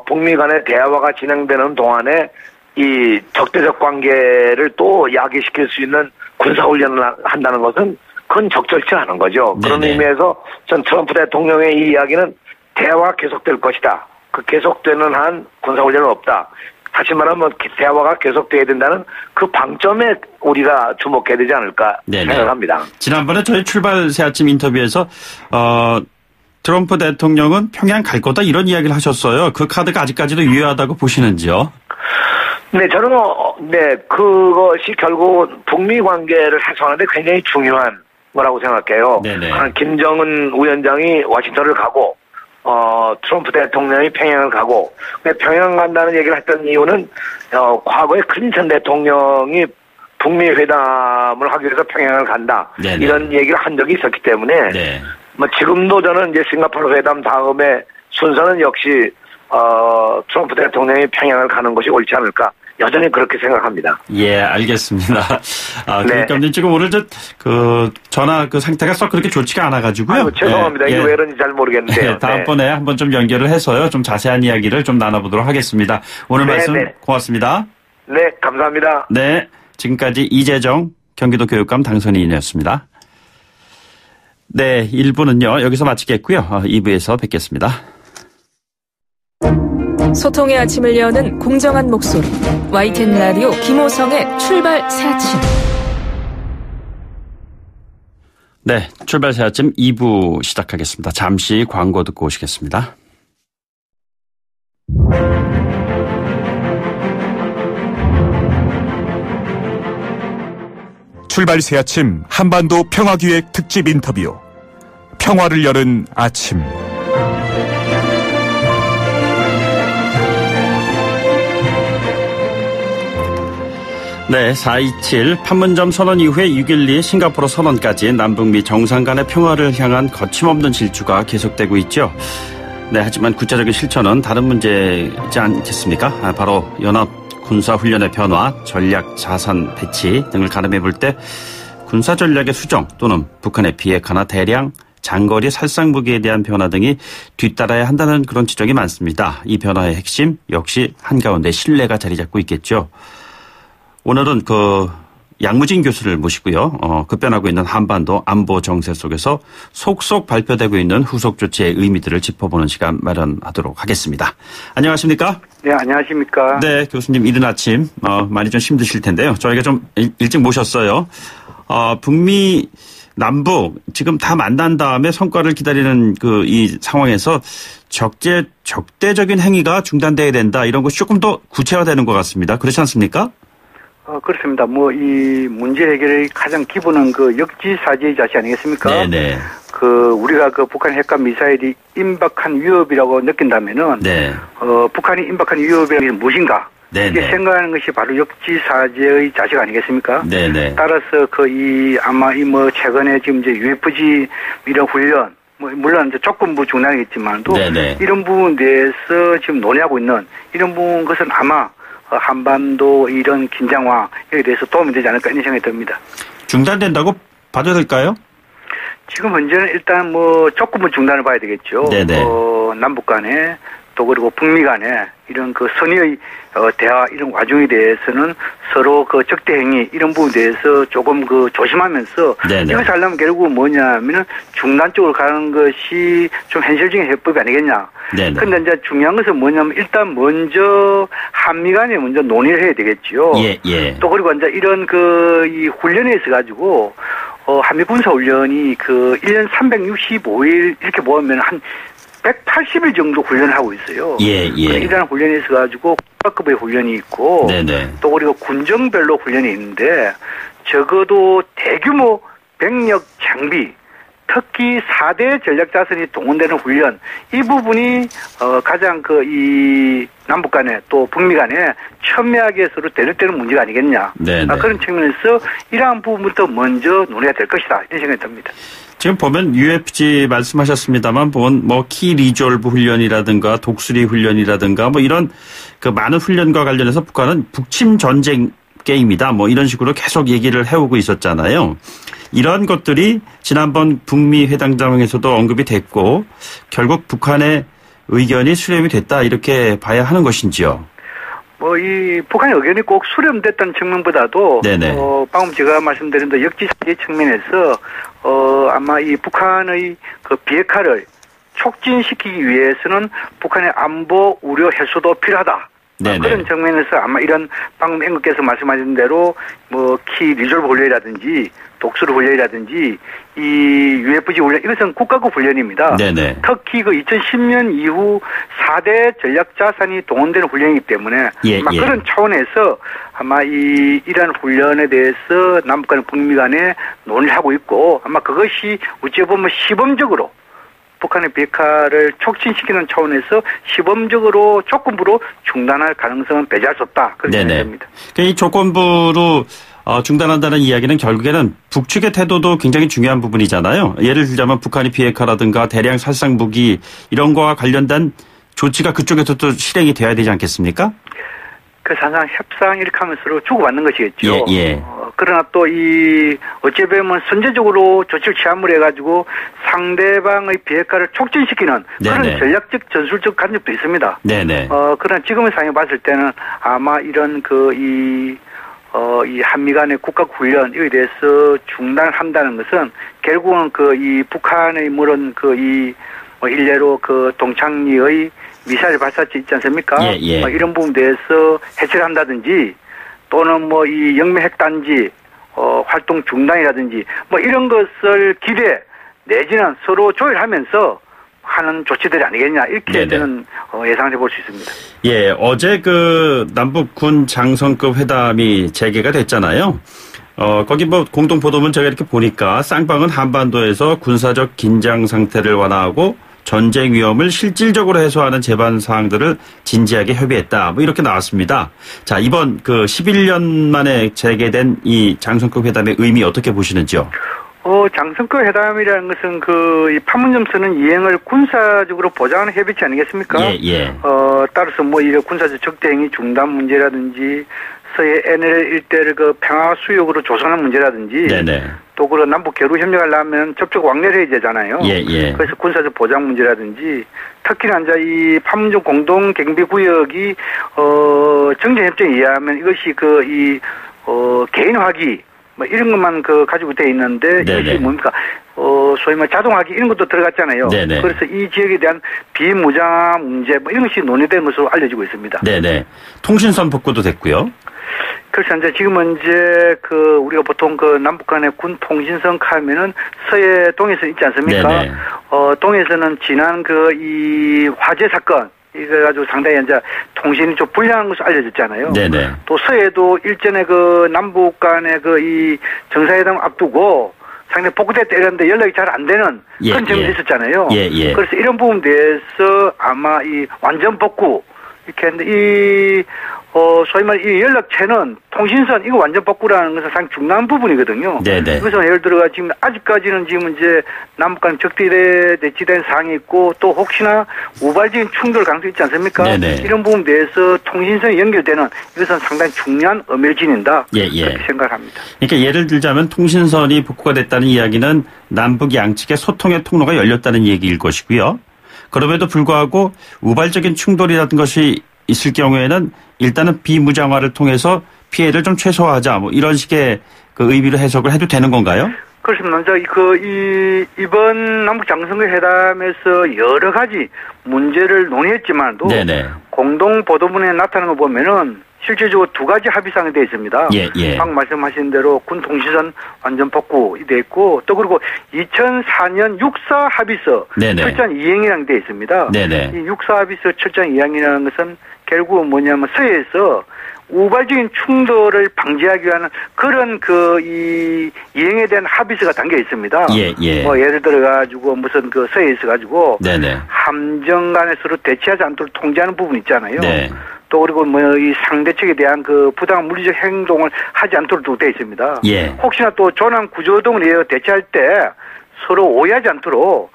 Speaker 5: 북미 간의 대화가 진행되는 동안에 이 적대적 관계를 또 야기시킬 수 있는 군사훈련을 한다는 것은 그건 적절치 않은 거죠. 그런
Speaker 2: 네네.
Speaker 5: 의미에서 전 트럼프 대통령의 이 이야기는 대화가 계속될 것이다. 그 계속되는 한 군사훈련은 없다. 다시 말하면 대화가 계속돼야 된다는 그 방점에 우리가 주목해야 되지 않을까
Speaker 2: 네네.
Speaker 5: 생각합니다.
Speaker 2: 지난번에 저희 출발 새 아침 인터뷰에서 트럼프 대통령은 평양 갈 거다 이런 이야기를 하셨어요. 그 카드가 아직까지도 유효하다고 보시는지요?
Speaker 5: 네, 저는 그것이 결국 북미 관계를 해소하는데 굉장히 중요한 거라고 생각해요.
Speaker 2: 네네.
Speaker 5: 김정은 위원장이 워싱턴을 가고 트럼프 대통령이 평양을 가고 평양 간다는 얘기를 했던 이유는 과거에 클린턴 대통령이 북미 회담을 하기 위해서 평양을 간다.
Speaker 2: 네네.
Speaker 5: 이런 얘기를 한 적이 있었기 때문에
Speaker 2: 네.
Speaker 5: 지금도 저는 이제 싱가포르 회담 다음에 순서는 역시 트럼프 대통령이 평양을 가는 것이 옳지 않을까. 여전히 그렇게 생각합니다.
Speaker 2: 예, 알겠습니다. 교육감님 지금 오늘 전화 상태가 썩 그렇게 좋지가 않아가지고요.
Speaker 5: 죄송합니다. 이게 왜 그런지 잘 모르겠는데요.
Speaker 2: 다음번에 한번 좀 연결을 해서요. 좀 자세한 이야기를 좀 나눠보도록 하겠습니다. 오늘 말씀 고맙습니다.
Speaker 5: 네, 감사합니다.
Speaker 2: 네, 지금까지 이재정 경기도 교육감 당선인이었습니다. 네, 1부는요. 여기서 마치겠고요. 2부에서 뵙겠습니다.
Speaker 6: 소통의 아침을 여는 공정한 목소리 YTN 라디오 김호성의 출발 새아침.
Speaker 2: 네, 출발 새아침 2부 시작하겠습니다. 잠시 광고 듣고 오시겠습니다.
Speaker 4: 출발 새 아침 한반도 평화기획 특집 인터뷰. 평화를 여는 아침.
Speaker 2: 네, 4.27 판문점 선언 이후에 6.12 싱가포르 선언까지 남북미 정상 간의 평화를 향한 거침없는 질주가 계속되고 있죠. 네, 하지만 구체적인 실천은 다른 문제지 않겠습니까? 바로 연합 군사훈련의 변화, 전략 자산 배치 등을 가늠해 볼 때 군사 전략의 수정 또는 북한의 비핵화나 대량 장거리 살상무기에 대한 변화 등이 뒤따라야 한다는 그런 지적이 많습니다. 이 변화의 핵심 역시 한가운데 신뢰가 자리 잡고 있겠죠. 오늘은 양무진 교수를 모시고요. 급변하고 있는 한반도 안보 정세 속에서 속속 발표되고 있는 후속 조치의 의미들을 짚어보는 시간 마련하도록 하겠습니다. 안녕하십니까?
Speaker 7: 네, 안녕하십니까?
Speaker 2: 네, 교수님 이른 아침 많이 좀 힘드실 텐데요. 저희가 좀 일찍 모셨어요. 북미 남북 지금 다 만난 다음에 성과를 기다리는 이 상황에서 적대적인 행위가 중단돼야 된다 이런 것이 조금 더 구체화되는 것 같습니다. 그렇지 않습니까?
Speaker 7: 그렇습니다. 이 문제 해결의 가장 기본은 역지사지의 자세 아니겠습니까?
Speaker 2: 네네.
Speaker 7: 우리가 북한 핵과 미사일이 임박한 위협이라고 느낀다면은,
Speaker 2: 네.
Speaker 7: 북한이 임박한 위협이라는 게 무엇인가?
Speaker 2: 네네.
Speaker 7: 이게 생각하는 것이 바로 역지사지의 자세가 아니겠습니까?
Speaker 2: 네네.
Speaker 7: 따라서 아마 최근에 지금 이제 UFG 이런 훈련, 물론 이제 조건부 중단이겠지만도, 네네. 이런 부분에 대해서 지금 논의하고 있는 이런 것은 아마 한반도 이런 긴장화에 대해서 도움이 되지 않을까 이런 생각이 듭니다.
Speaker 2: 중단된다고 봐도 될까요?
Speaker 7: 지금 현재는 일단 조건부 중단을 봐야 되겠죠.
Speaker 2: 네네.
Speaker 7: 남북 간에 또 그리고 북미 간에 이런 선의의 대화 이런 과정에 대해서는 서로 적대 행위 이런 부분에 대해서 조금 조심하면서
Speaker 2: 네네.
Speaker 7: 이것을 하려면 결국 뭐냐면은 중단 쪽으로 가는 것이 좀 현실적인 해법이 아니겠냐. 그런데 이제 중요한 것은 뭐냐면 일단 먼저 한미 간에 먼저 논의를 해야 되겠죠.
Speaker 2: 예, 예.
Speaker 7: 또 그리고 이제 이런 이 훈련에 있어 가지고 한미 군사 훈련이 1년 365일 이렇게 보면 한 180일 정도 훈련을 하고 있어요.
Speaker 2: 예, 예.
Speaker 7: 이러한 훈련이 있어가지고 국가급의 훈련이 있고,
Speaker 2: 네네.
Speaker 7: 또 그리고 군정별로 훈련이 있는데, 적어도 대규모 병력 장비, 특히 4대 전략자산이 동원되는 훈련, 이 부분이 가장 이 남북 간에 또 북미 간에 첨예하게 서로 대립되는 문제가 아니겠냐. 그런 측면에서 이러한 부분부터 먼저 논의가 될 것이다. 이런 생각이 듭니다.
Speaker 2: 지금 보면 UFG 말씀하셨습니다만 키 리졸브 훈련이라든가 독수리 훈련이라든가 이런 많은 훈련과 관련해서 북한은 북침 전쟁 게임이다 이런 식으로 계속 얘기를 해오고 있었잖아요. 이런 것들이 지난번 북미 회담장에서도 언급이 됐고 결국 북한의 의견이 수렴이 됐다 이렇게 봐야 하는 것인지요.
Speaker 7: 이 북한의 의견이 꼭 수렴됐다는 측면보다도 방금 제가 말씀드린 역지사지 측면에서 아마 이 북한의 비핵화를 촉진시키기 위해서는 북한의 안보 우려 해소도 필요하다. 그런 측면에서 아마 이런 방금 앵커께서 말씀하신 대로 키 리졸브 훈련이라든지 독수리 훈련이라든지 이 UFG 훈련 이것은 국가급 훈련입니다. 특히 2010년 이후 4대 전략자산이 동원되는 훈련이기 때문에 아마 그런 차원에서 아마 이러한 훈련에 대해서 남북 간 북미 간에 논의를 하고 있고 아마 그것이 어찌 보면 시범적으로 북한의 비핵화를 촉진시키는 차원에서 시범적으로 조건부로 중단할 가능성은 배제할 수 없다. 그렇게 생각합니다.
Speaker 2: 이 조건부로 중단한다는 이야기는 결국에는 북측의 태도도 굉장히 중요한 부분이잖아요. 예를 들자면 북한이 비핵화라든가 대량 살상 무기 이런 거와 관련된 조치가 그쪽에서도 실행이 돼야 되지 않겠습니까?
Speaker 7: 항상 협상 이렇게 하면서 주고받는 것이겠죠.
Speaker 2: 예.
Speaker 7: 그러나 또 어찌 보면 선제적으로 조치를 취함을 해가지고 상대방의 비핵화를 촉진시키는 그런 전략적 전술적 간접도 있습니다. 그러나 지금의 상황에 봤을 때는 아마 이런 이 한미 간의 국가 훈련에 대해서 중단을 한다는 것은 결국은 이 북한의 일례로 동창리의 미사일 발사체 있지 않습니까? 이런 부분에 대해서 해체를 한다든지 또는 이 영미 핵단지 활동 중단이라든지 이런 것을 기대 내지는 서로 조율하면서 하는 조치들이 아니겠냐 이렇게 저는 예상을 해볼 수 있습니다.
Speaker 2: 예, 어제 그 남북 군 장성급 회담이 재개가 됐잖아요. 거기 뭐 공동 보도문 제가 이렇게 보니까 쌍방은 한반도에서 군사적 긴장 상태를 완화하고 전쟁 위험을 실질적으로 해소하는 제반 사항들을 진지하게 협의했다. 뭐 이렇게 나왔습니다. 자, 이번 그 11년 만에 재개된 이 장성급 회담의 의미 어떻게 보시는지요?
Speaker 7: 장성급 회담이라는 것은 이 판문점 선언 이행을 군사적으로 보장하는 협의체 아니겠습니까?
Speaker 2: 예.
Speaker 7: 따라서 뭐 이런 군사적 적대 행위 중단 문제라든지 서해 NL 일대를 그 평화 수역으로 조성하는 문제라든지
Speaker 2: 네네.
Speaker 7: 또 그 남북 교류 협력하려면 접촉 왕래를 해야 되잖아요.
Speaker 2: 예.
Speaker 7: 그래서 군사적 보장 문제라든지 특히나 이제 이 판문점 공동 경비 구역이 정전 협정에 의하면 이것이 개인 화기 뭐 이런 것만 가지고 돼 있는데 네네. 이것이 뭡니까? 소위 말 자동화기 이런 것도 들어갔잖아요.
Speaker 2: 네네.
Speaker 7: 그래서 이 지역에 대한 비무장 문제 뭐 이런 것이 논의된 것으로 알려지고 있습니다.
Speaker 2: 네네. 통신선 복구도 됐고요.
Speaker 7: 그래서 이제 지금은 이제 우리가 보통 남북 간의 군 통신선 하면은 서해 동해선 있지 않습니까?
Speaker 2: 네네.
Speaker 7: 동해선은 지난 이 화재 사건 이거 가지고 상당히 이제 통신이 좀 불량한 것으로 알려졌잖아요.
Speaker 2: 네네.
Speaker 7: 또 서해도 일전에 남북 간의 이 정상회담 앞두고 상당히 복구됐다 이랬는데 연락이 잘 안 되는 그런 점이 있었잖아요.
Speaker 2: 예.
Speaker 7: 그래서 이런 부분에 대해서 아마 완전 복구 이렇게 했는데 소위 말 이 연락체는 통신선 이거 완전 복구라는 것은 상당히 중요한 부분이거든요.
Speaker 2: 네네.
Speaker 7: 그래서 예를 들어가 지금 아직까지는 지금 이제 남북 간 적대에 대치된 사항이 있고 또 혹시나 우발적인 충돌 가능성이 있지 않습니까?
Speaker 2: 네네.
Speaker 7: 이런 부분에 대해서 통신선이 연결되는 이것은 상당히 중요한 엄연을 지닌다.
Speaker 2: 예.
Speaker 7: 그렇게 생각합니다.
Speaker 2: 그러니까 예를 들자면 통신선이 복구가 됐다는 이야기는 남북 양측의 소통의 통로가 열렸다는 얘기일 것이고요. 그럼에도 불구하고 우발적인 충돌이라든 것이 있을 경우에는 일단은 비무장화를 통해서 피해를 좀 최소화하자 뭐 이런 식의 의미로 해석을 해도 되는 건가요?
Speaker 7: 그렇습니다. 이번 남북 장성급 회담에서 여러 가지 문제를 논의했지만도
Speaker 2: 네네.
Speaker 7: 공동 보도문에 나타나는 거 보면은 실질적으로 두 가지 합의사항이 되어 있습니다.
Speaker 2: 예.
Speaker 7: 방금 말씀하신 대로 군 통신선 완전 복구이 되어 있고 또 그리고 2004년 육사 합의서
Speaker 2: 네네.
Speaker 7: 철저한 이행이라는 게 되어 있습니다.
Speaker 2: 네네.
Speaker 7: 이 육사 합의서 철저한 이행이라는 것은 결국은 뭐냐면 서해에서 우발적인 충돌을 방지하기 위한 그런 이 이행에 대한 합의서가 담겨 있습니다.
Speaker 2: 예.
Speaker 7: 뭐 예를 들어 가지고 무슨 서해에서 가지고
Speaker 2: 네네.
Speaker 7: 함정 간에 서로 대치하지 않도록 통제하는 부분 있잖아요.
Speaker 2: 네.
Speaker 7: 또 그리고 이 상대 측에 대한 부당한 물리적 행동을 하지 않도록 되어 있습니다.
Speaker 2: 예.
Speaker 7: 혹시나 또 조남 구조 등을 대치할 때 서로 오해하지 않도록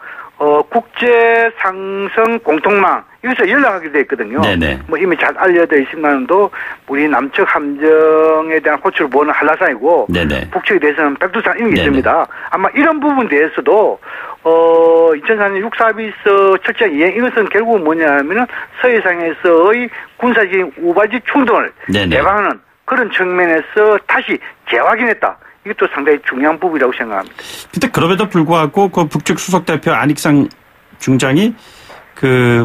Speaker 7: 국제 상성 공통망 여기서 연락하게 돼 있거든요.
Speaker 2: 네네.
Speaker 7: 뭐 이미 잘 알려져 있지만도 우리 남측 함정에 대한 호출을 보는 한라산이고
Speaker 2: 네네.
Speaker 7: 북측에 대해서는 백두산 이런 게
Speaker 2: 네네.
Speaker 7: 있습니다. 아마 이런 부분에 대해서도 2004년 육사합의서 철저한 이행 이것은 결국은 뭐냐면은 서해상에서의 군사적인 우발적 충돌을
Speaker 2: 네네.
Speaker 7: 예방하는 그런 측면에서 다시 재확인했다. 이것도 상당히 중요한 부분이라고 생각합니다.
Speaker 2: 근데 그럼에도 불구하고 북측 수석 대표 안익상 중장이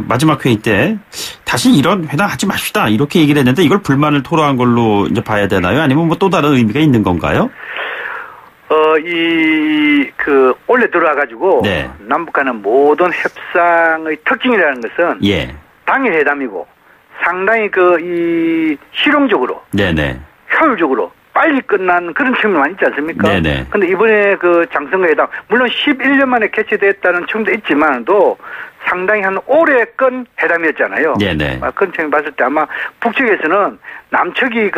Speaker 2: 마지막 회의 때 다시 이런 회담 하지 맙시다 이렇게 얘기를 했는데 이걸 불만을 토로한 걸로 이제 봐야 되나요? 아니면 뭐 또 다른 의미가 있는 건가요?
Speaker 7: 올해 들어와가지고
Speaker 2: 네.
Speaker 7: 남북 간의 모든 협상의 특징이라는 것은
Speaker 2: 예.
Speaker 7: 당일 회담이고 상당히 실용적으로
Speaker 2: 네네.
Speaker 7: 효율적으로 빨리 끝난 그런 측면이 많이 있지 않습니까?
Speaker 2: 네네.
Speaker 7: 근데 이번에 장성급 회담, 물론 11년 만에 개최됐다는 측면도 있지만도 상당히 오래 끈 회담이었잖아요.
Speaker 2: 네네.
Speaker 7: 그런 측면 봤을 때 아마 북측에서는 남측이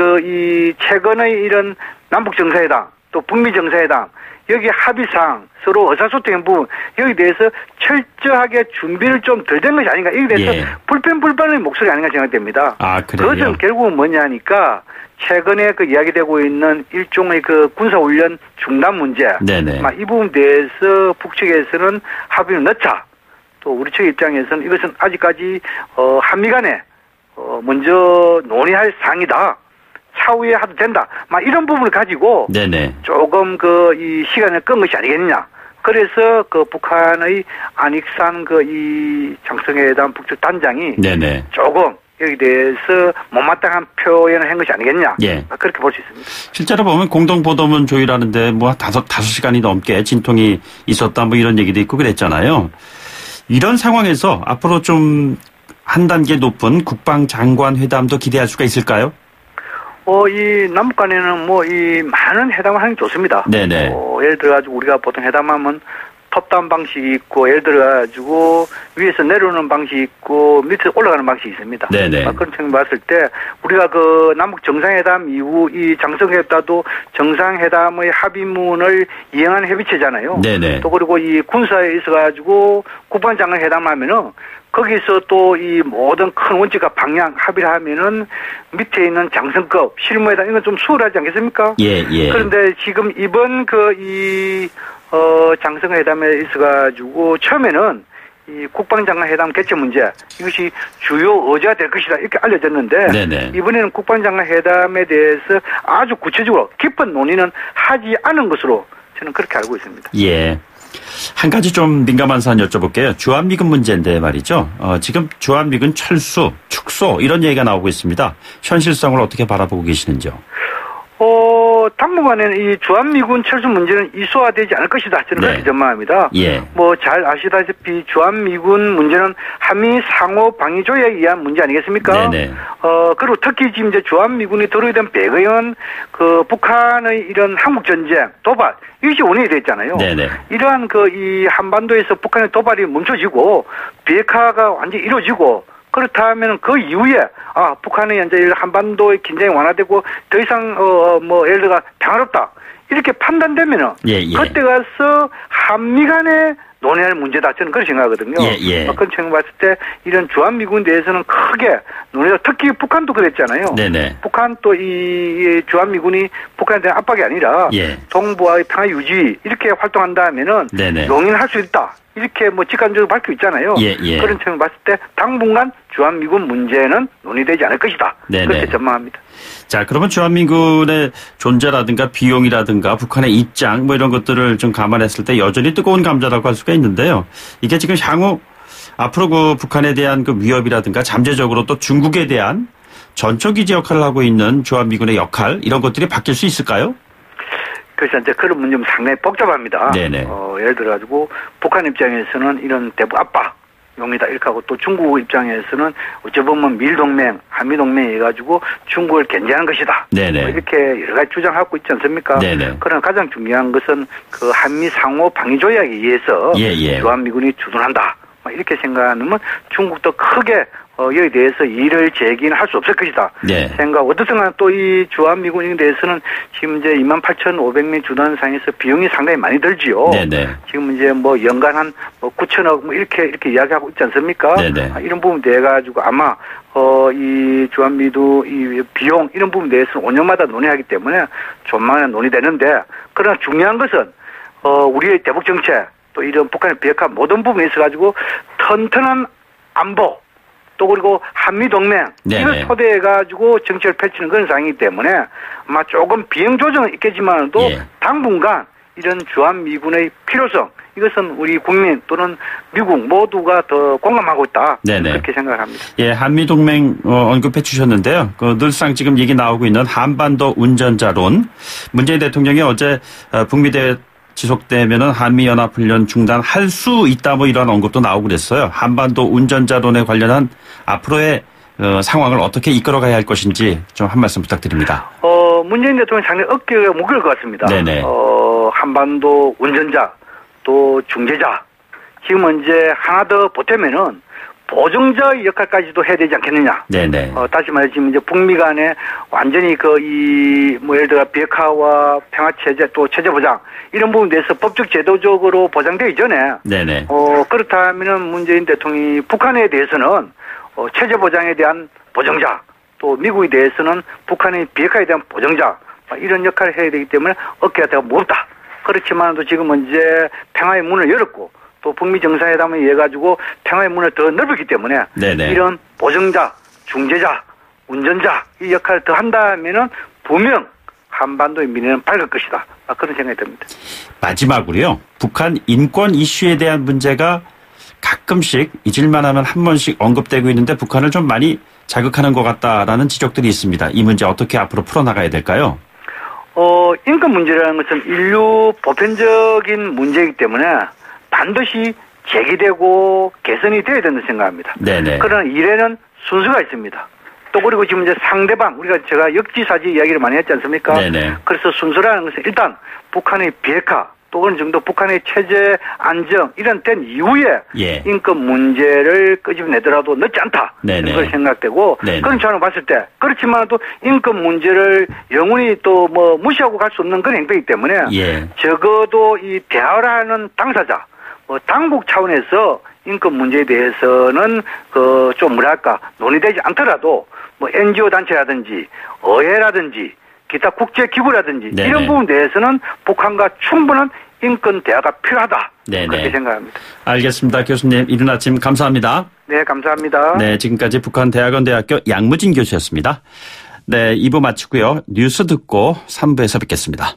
Speaker 7: 최근의 이런 남북 정상회담, 또 북미 정상회담, 여기 합의사항, 서로 의사소통의 부분, 여기에 대해서 철저하게 준비를 좀 덜 된 것이 아닌가, 여기에 대해서 불편의 목소리가 아닌가 생각됩니다.
Speaker 2: 그래요?
Speaker 7: 그것은 결국은 뭐냐니까, 최근에 이야기되고 있는 일종의 군사훈련 중단 문제.
Speaker 2: 네네.
Speaker 7: 이 부분에 대해서 북측에서는 합의를 넣자. 또 우리 측 입장에서는 이것은 아직까지, 한미 간에, 먼저 논의할 사항이다. 차후에 해도 된다. 이런 부분을 가지고.
Speaker 2: 네네.
Speaker 7: 조금 이 시간을 끈 것이 아니겠느냐. 그래서 북한의 안익산 이 장성회담 북측 단장이. 네네. 조금 여기 대해서 못마땅한 표현을 한 것이 아니겠냐.
Speaker 2: 예.
Speaker 7: 그렇게 볼 수 있습니다.
Speaker 2: 실제로 보면 공동보도문 조율하는데 다섯 시간이 넘게 진통이 있었다 이런 얘기도 있고 그랬잖아요. 이런 상황에서 앞으로 좀 한 단계 높은 국방장관 회담도 기대할 수가 있을까요?
Speaker 7: 이 남북 간에는 이 많은 회담을 하는 게 좋습니다.
Speaker 2: 네네.
Speaker 7: 예를 들어가지고 우리가 보통 회담하면 톱다운 방식이 있고, 예를 들어가지고 위에서 내려오는 방식이 있고, 밑에서 올라가는 방식이 있습니다.
Speaker 2: 네네.
Speaker 7: 그런 측면 봤을 때 우리가 그 남북 정상회담 이후 이 장성회담도 정상회담의 합의문을 이행한 협의체잖아요.
Speaker 2: 네네.
Speaker 7: 또 그리고 이 군사에 있어가지고 국방장관 회담하면은 거기서 또 이 모든 큰 원칙과 방향 합의를 하면은 밑에 있는 장성급 실무회담 이건 좀 수월하지 않겠습니까?
Speaker 2: 예.
Speaker 7: 그런데 지금 이번 장성회담에 있어가지고 처음에는 이 국방장관 회담 개최 문제 이것이 주요 의제가 될 것이다 이렇게 알려졌는데
Speaker 2: 네네.
Speaker 7: 이번에는 국방장관 회담에 대해서 아주 구체적으로 깊은 논의는 하지 않은 것으로 저는 그렇게 알고 있습니다.
Speaker 2: 예. 한 가지 좀 민감한 사안 여쭤볼게요. 주한미군 문제인데 말이죠. 지금 주한미군 철수, 축소 이런 얘기가 나오고 있습니다. 현실성을 어떻게 바라보고 계시는지요?
Speaker 7: 당분간에는 이 주한미군 철수 문제는 이슈화되지 않을 것이다. 저는 그렇게 전망합니다.
Speaker 2: 예.
Speaker 7: 잘 아시다시피 주한미군 문제는 한미 상호 방위 조약에 의한 문제 아니겠습니까?
Speaker 2: 네네.
Speaker 7: 그리고 특히 지금 이제 주한미군이 들어오게 된 배경은 그 북한의 이런 한국전쟁, 도발, 이것이 원인이 됐잖아요.
Speaker 2: 네네.
Speaker 7: 이러한 이 한반도에서 북한의 도발이 멈춰지고 비핵화가 완전히 이루어지고 그렇다면 그 이후에 북한의 현재 한반도의 긴장이 완화되고 더 이상 예를 들어 평화롭다 이렇게 판단되면은 그때 가서 한미 간에 논의할 문제다 저는 그렇게 생각하거든요. 그런 측면 봤을 때 이런 주한미군에 대해서는 크게 논의가 특히 북한도 그랬잖아요.
Speaker 2: 네네.
Speaker 7: 북한도 이 주한미군이 북한에 대한 압박이 아니라 동북아의 평화 유지 이렇게 활동한다면은 용인할 수 있다. 이렇게 직관적으로 밝히고 있잖아요. 그런 측면 봤을 때 당분간 주한미군 문제는 논의되지 않을 것이다. 그렇게 전망합니다.
Speaker 2: 자, 그러면 주한미군의 존재라든가 비용이라든가 북한의 입장 이런 것들을 좀 감안했을 때 여전히 뜨거운 감자라고 할 수가 있는데요. 이게 지금 향후 앞으로 그 북한에 대한 그 위협이라든가 잠재적으로 또 중국에 대한 전초기지 역할을 하고 있는 주한미군의 역할 이런 것들이 바뀔 수 있을까요?
Speaker 7: 그래서 이제 그런 문제는 상당히 복잡합니다.
Speaker 2: 네네.
Speaker 7: 예를 들어가지고 북한 입장에서는 이런 대북 압박 용이다 이렇게 하고 또 중국 입장에서는 어찌 보면 밀동맹, 한미동맹 해가지고 중국을 견제하는 것이다.
Speaker 2: 네네.
Speaker 7: 이렇게 여러 가지 주장하고 있지 않습니까?
Speaker 2: 네네.
Speaker 7: 그러나 가장 중요한 것은 그 한미 상호 방위 조약에 의해서 주한미군이 주둔한다. 이렇게 생각하면 중국도 크게 여기에 대해서 이의를 제기는 할 수 없을 것이다. 생각. 어떻든 또 이 주한미군에 대해서는 지금 이제 28,500명 주둔 상에서 비용이 상당히 많이 들지요. 지금 이제 연간 한 9천억 이렇게 이야기하고 있지 않습니까? 이런 부분 돼가지고 아마 이 주한미도 이 비용 이런 부분 대해서는 5년마다 논의하기 때문에 조만간에 논의되는데 그러나 중요한 것은 우리의 대북 정책 또 이런 북한의 비핵화 모든 부분에 있어가지고 튼튼한 안보 또 그리고 한미동맹 이걸 토대해가지고 정책을 펼치는 그런 상황이기 때문에 아마 조금 비용 조정은 있겠지만도 당분간 이런 주한미군의 필요성 이것은 우리 국민 또는 미국 모두가 더 공감하고 있다. 그렇게 생각을 합니다.
Speaker 2: 한미동맹 언급해 주셨는데요. 늘상 지금 얘기 나오고 있는 한반도 운전자론 문재인 대통령이 어제 북미 대회 지속되면은 한미연합훈련 중단할 수 있다 이런 언급도 나오고 그랬어요. 한반도 운전자론에 관련한 앞으로의 상황을 어떻게 이끌어가야 할 것인지 좀 한 말씀 부탁드립니다.
Speaker 7: 문재인 대통령이 상당히 어깨가 무거울 것 같습니다. 한반도 운전자 또 중재자 지금은 이제 하나 더 보태면은 보증자의 역할까지도 해야 되지 않겠느냐. 다시 말해 지금 이제 북미 간에 완전히 예를 들어 비핵화와 평화체제 또 체제보장 이런 부분에 대해서 법적 제도적으로 보장되기 전에 그렇다면은 문재인 대통령이 북한에 대해서는 체제보장에 대한 보증자 또 미국에 대해서는 북한의 비핵화에 대한 보증자 이런 역할을 해야 되기 때문에 어깨가 더 무겁다. 그렇지만도 지금은 이제 평화의 문을 열었고 또 북미 정상회담에 의해 가지고 평화의 문을 더 넓었기 때문에 이런 보증자, 중재자, 운전자 이 역할을 더 한다면은 분명 한반도의 미래는 밝을 것이다. 그런 생각이 듭니다.
Speaker 2: 마지막으로요. 북한 인권 이슈에 대한 문제가 가끔씩 잊을만 하면 한 번씩 언급되고 있는데 북한을 좀 많이 자극하는 것 같다라는 지적들이 있습니다. 이 문제 어떻게 앞으로 풀어나가야 될까요?
Speaker 7: 인권 문제라는 것은 인류 보편적인 문제이기 때문에 반드시 제기되고 개선이 되어야 된다고 생각합니다.
Speaker 2: 네네.
Speaker 7: 그러나 일에는 순서가 있습니다. 또 그리고 지금 이제 상대방 제가 역지사지 이야기를 많이 했지 않습니까? 네네. 그래서 순서라는 것은 일단 북한의 비핵화 또 어느 정도 북한의 체제 안정 이런 된 이후에 예. 인권 문제를 끄집어내더라도 늦지 않다. 네네. 그런 걸 생각되고 네네. 그런 차원을 봤을 때 그렇지만 또 인권 문제를 영원히 또 뭐 무시하고 갈 수 없는 그런 행동이기 때문에 예. 적어도 이 대화를 하는 당사자 당국 차원에서 인권 문제에 대해서는 좀 뭐랄까 논의되지 않더라도 뭐 NGO 단체라든지 의회라든지 기타 국제기구라든지 네네. 이런 부분에 대해서는 북한과 충분한 인권 대화가 필요하다. 네네. 그렇게 생각합니다.
Speaker 2: 알겠습니다. 교수님 이른 아침 감사합니다.
Speaker 7: 네, 감사합니다.
Speaker 2: 네, 지금까지 북한대학원대학교 양무진 교수였습니다. 네, 2부 마치고요. 뉴스 듣고 3부에서 뵙겠습니다.